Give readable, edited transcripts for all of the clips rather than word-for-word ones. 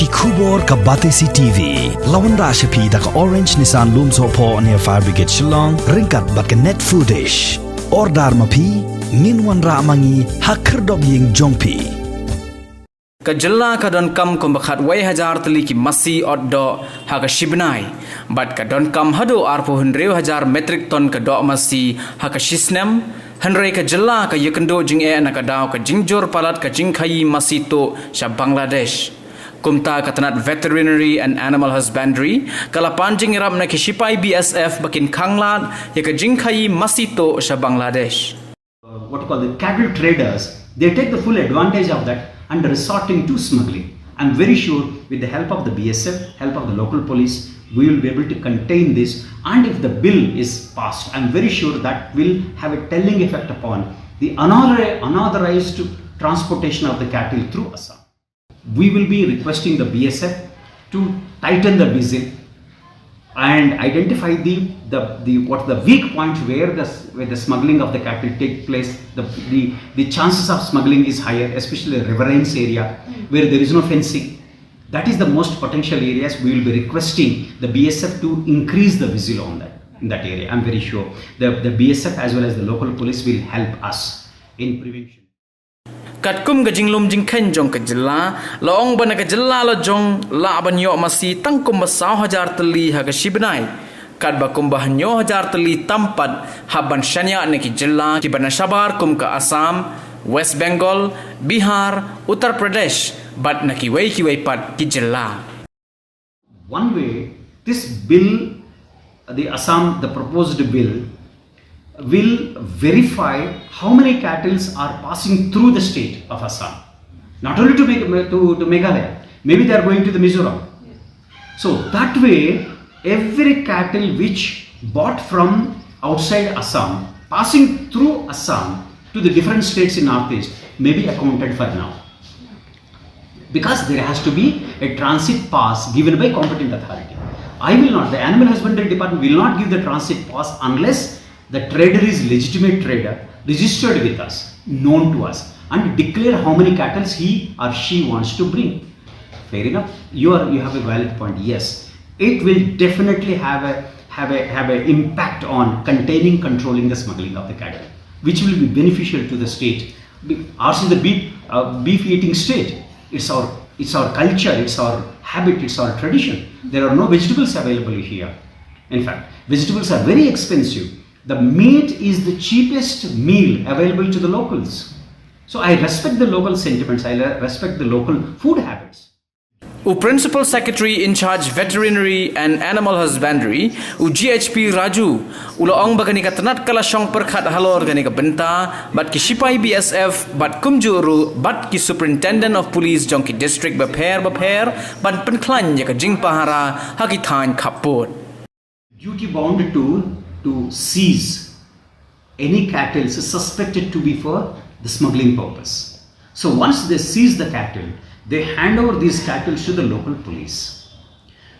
Kubor ka Batesi TV. Lawan Rashapi da ka Orange Nissan Looms Hopo near Fire Brigade Shillong. Ringkat bat ka net foodish. Ordar mapi. Minwan Ramangi Hakerdog Ying Jongpi. Ka Jylla ka Donkam kumbakat way Hajar Tylli ki Masi oddo ha ka Shibnai. Bat ka Donkam hado arpo 100,000 metric ton ka do Masi ha ka Shisnem. Henry ka Jylla ka Yekendo jing na ka daw ka jingjor palat ka jingkhayi Masi to sa Bangladesh. Kumta katanat veterinary and animal husbandry kalapan jing irap na kisipay BSF bakin Kanglat ya ka jingkhayi Masi to sa Bangladesh. What you call the cattle traders, they take the full advantage of that and resorting to smuggling. I'm very sure with the help of the BSF, help of the local police, we will be able to contain this, and if the bill is passed, I'm very sure that will have a telling effect upon the unauthorized transportation of the cattle through Assam. We will be requesting the BSF to tighten the whistle and identify the weak points where the smuggling of the cattle take place. The chances of smuggling is higher, especially the riverines area where there is no fencing. That is the most potential areas. We will be requesting the BSF to increase the whistle on that in that area. I'm very sure the BSF as well as the local police will help us in prevention. Katkum ka jinglom jingkhen jong ka Jylla laong bana ka Jylla la jong la banyo Masi tangkum basaw Hajar Tylli ha ka Shibnai kat bakum bahanyo Hajar Tylli tampat haban shanya ne ki Jylla ki bana sabar kum ka Assam, West Bengal, Bihar, Uttar Pradesh bat na ki way pat ki Jylla. One way this bill, the proposed bill will verify how many cattle are passing through the state of Assam. Not only to Meghalaya, maybe they are going to the Mizoram. So that way, every cattle which bought from outside Assam, passing through Assam to the different states in Northeast may be accounted for now. Because there has to be a transit pass given by competent authority. The Animal Husbandry Department will not give the transit pass unless the trader is legitimate trader, registered with us, known to us, and declare how many cattle he or she wants to bring. Fair enough. You have a valid point. Yes, it will definitely have a impact on controlling the smuggling of the cattle, which will be beneficial to the state. Ours is the beef eating state. It's our culture, it's our habit, it's our tradition. There are no vegetables available here. In fact, vegetables are very expensive. The meat is the cheapest meal available to the locals. So I respect the local sentiments, I respect the local food habits. Principal Secretary in charge Veterinary and Animal Husbandry, GHP Raju, Ulaong bagani katanat kalasong perkhat halor gani ka benta, bat ki Sipay BSF, bat kumjuru, bat ki Superintendent of Police Jongki District bapher, bat penklan ya ka jing pahara, hakitan kapot. Duty bound to seize any cattle suspected to be for the smuggling purpose. So once they seize the cattle, they hand over these cattle to the local police.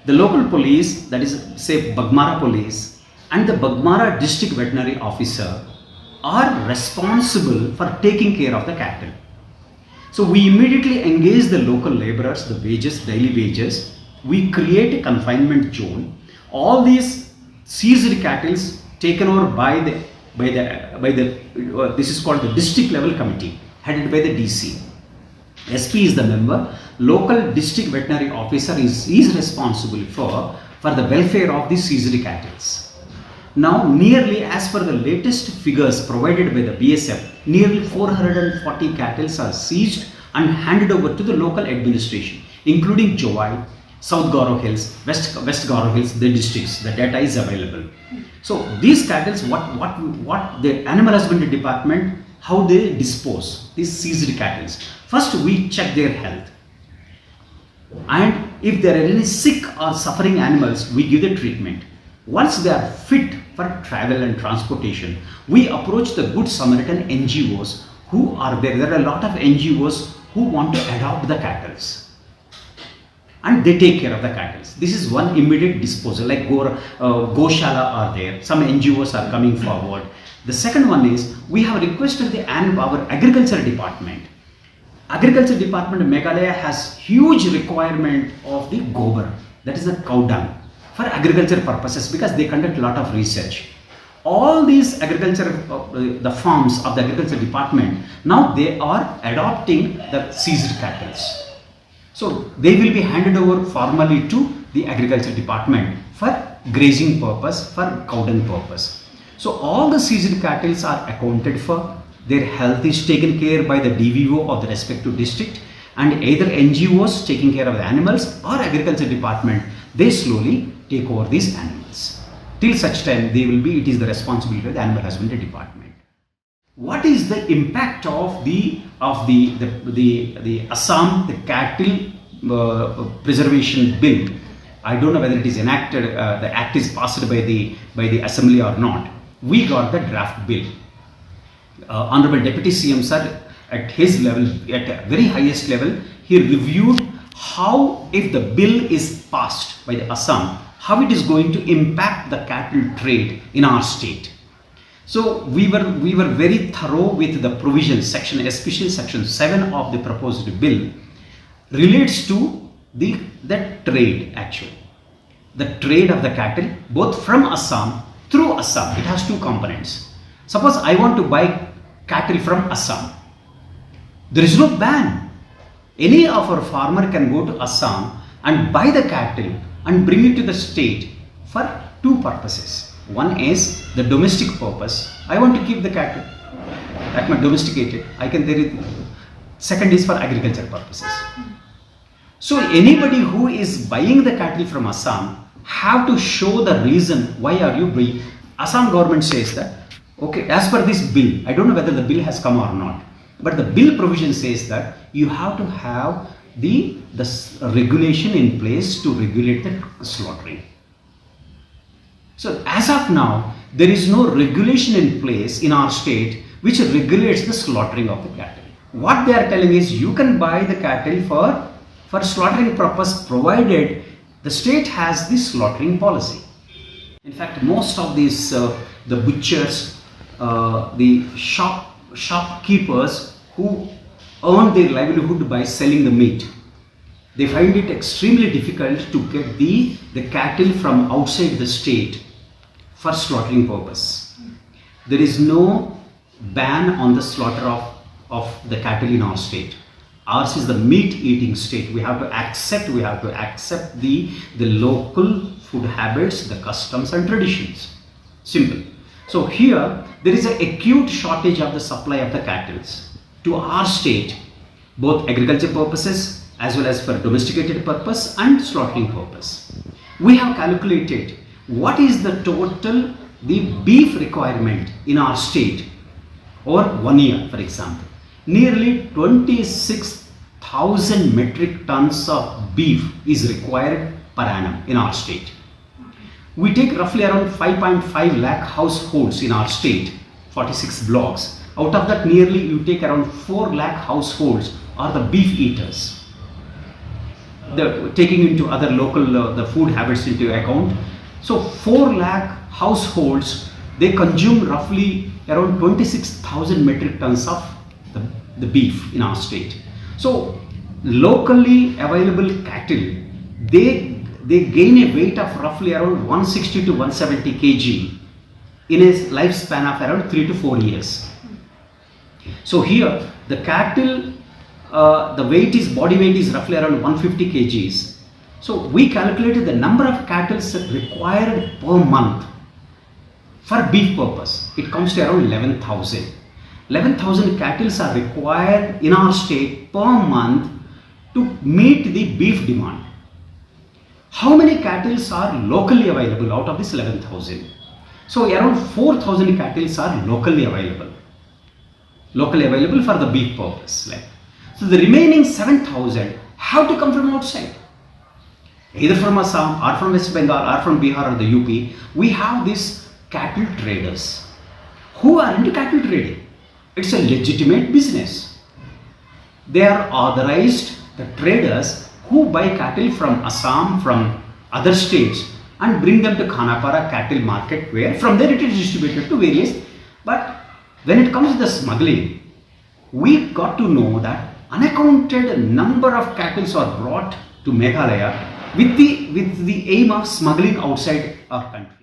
The local police, that is say Bagmara police and the Bagmara district veterinary officer are responsible for taking care of the cattle. So we immediately engage the local laborers, the daily wages. We create a confinement zone. All these seized cattle taken over by this is called the district level committee headed by the DC. SP is the member. Local district veterinary officer is responsible for the welfare of the seized cattle. Now nearly as per the latest figures provided by the BSF, nearly 440 cattle are seized and handed over to the local administration, including Jowai, South Garo Hills, West Garo Hills, the districts. The data is available. So these cattle, what the Animal Husbandry Department, how they dispose these seized cattle. First we check their health, and if there are any sick or suffering animals, we give the treatment. Once they are fit for travel and transportation, we approach the Good Samaritan NGOs who are there. There are a lot of NGOs who want to adopt the cattle, and they take care of the cattle. This is one immediate disposal, like Goshala are there. Some NGOs are coming forward. The second one is we have requested our agriculture department Agriculture Department of Meghalaya has huge requirement of the gobar, that is the cow dung, for agriculture purposes, because they conduct a lot of research. All these agriculture, the farms of the agriculture department, now they are adopting the seized cattle. So they will be handed over formally to the agriculture department for grazing purpose, for cow dung purpose. So all the seized cattle are accounted for. Their health is taken care by the DVO of the respective district, and either NGOs taking care of the animals or agriculture department, they slowly take over these animals. Till such time it is the responsibility of the animal husbandry department. What is the impact of the Assam cattle preservation bill? I don't know whether it is enacted, the act is passed by the assembly or not. We got the draft bill. Honorable Deputy CM sir, at his level, at a very highest level, he reviewed how, if the bill is passed by the Assam, how it is going to impact the cattle trade in our state. So we were very thorough with the provisions, especially section 7 of the proposed bill relates to the trade actually. The trade of the cattle both from Assam through Assam. It has two components. Suppose I want to buy cattle from Assam. There is no ban. Any of our farmer can go to Assam and buy the cattle and bring it to the state for two purposes. One is the domestic purpose. I want to keep the cattle, like my domesticated. Second is for agriculture purposes. So anybody who is buying the cattle from Assam have to show the reason why are you buying. Assam government says that, okay, as per this bill, I don't know whether the bill has come or not, but the bill provision says that you have to have the regulation in place to regulate the slaughtering. So as of now, there is no regulation in place in our state which regulates the slaughtering of the cattle. What they are telling is you can buy the cattle for slaughtering purpose provided the state has this slaughtering policy. In fact, most of these the butchers, the shopkeepers who earn their livelihood by selling the meat, they find it extremely difficult to get the cattle from outside the state for slaughtering purpose. There is no ban on the slaughter of the cattle in our state. Ours is the meat eating state. We have to accept the local food habits, the customs and traditions. Simple. So here there is an acute shortage of the supply of the cattle to our state, both agriculture purposes as well as for domesticated purpose and slaughtering purpose. We have calculated what is the total beef requirement in our state over 1 year, for example. Nearly 26,000 metric tons of beef is required per annum in our state. We take roughly around 5.5 lakh households in our state, 46 blocks. Out of that, nearly you take around 4 lakh households are the beef eaters. Taking into other local the food habits into account. So 4 lakh households, they consume roughly around 26,000 metric tons of the beef in our state. So locally available cattle, they gain a weight of roughly around 160 to 170 kg in a lifespan of around 3 to 4 years. So here the cattle, the body weight is roughly around 150 kgs. So we calculated the number of cattle required per month for beef purpose. It comes to around 11,000. 11,000 cattle are required in our state per month to meet the beef demand. How many cattle are locally available out of this 11,000? So around 4,000 cattle are locally available for the beef purpose. So the remaining 7,000 have to come from outside, either from Assam or from West Bengal or from Bihar or the UP. We have these cattle traders who are into cattle trading. It's a legitimate business. They are authorized, the traders who buy cattle from Assam, from other states, and bring them to Khanapara cattle market, where from there it is distributed to various. But when it comes to the smuggling, we got to know that unaccounted number of cattle are brought to Meghalaya with the aim of smuggling outside our country.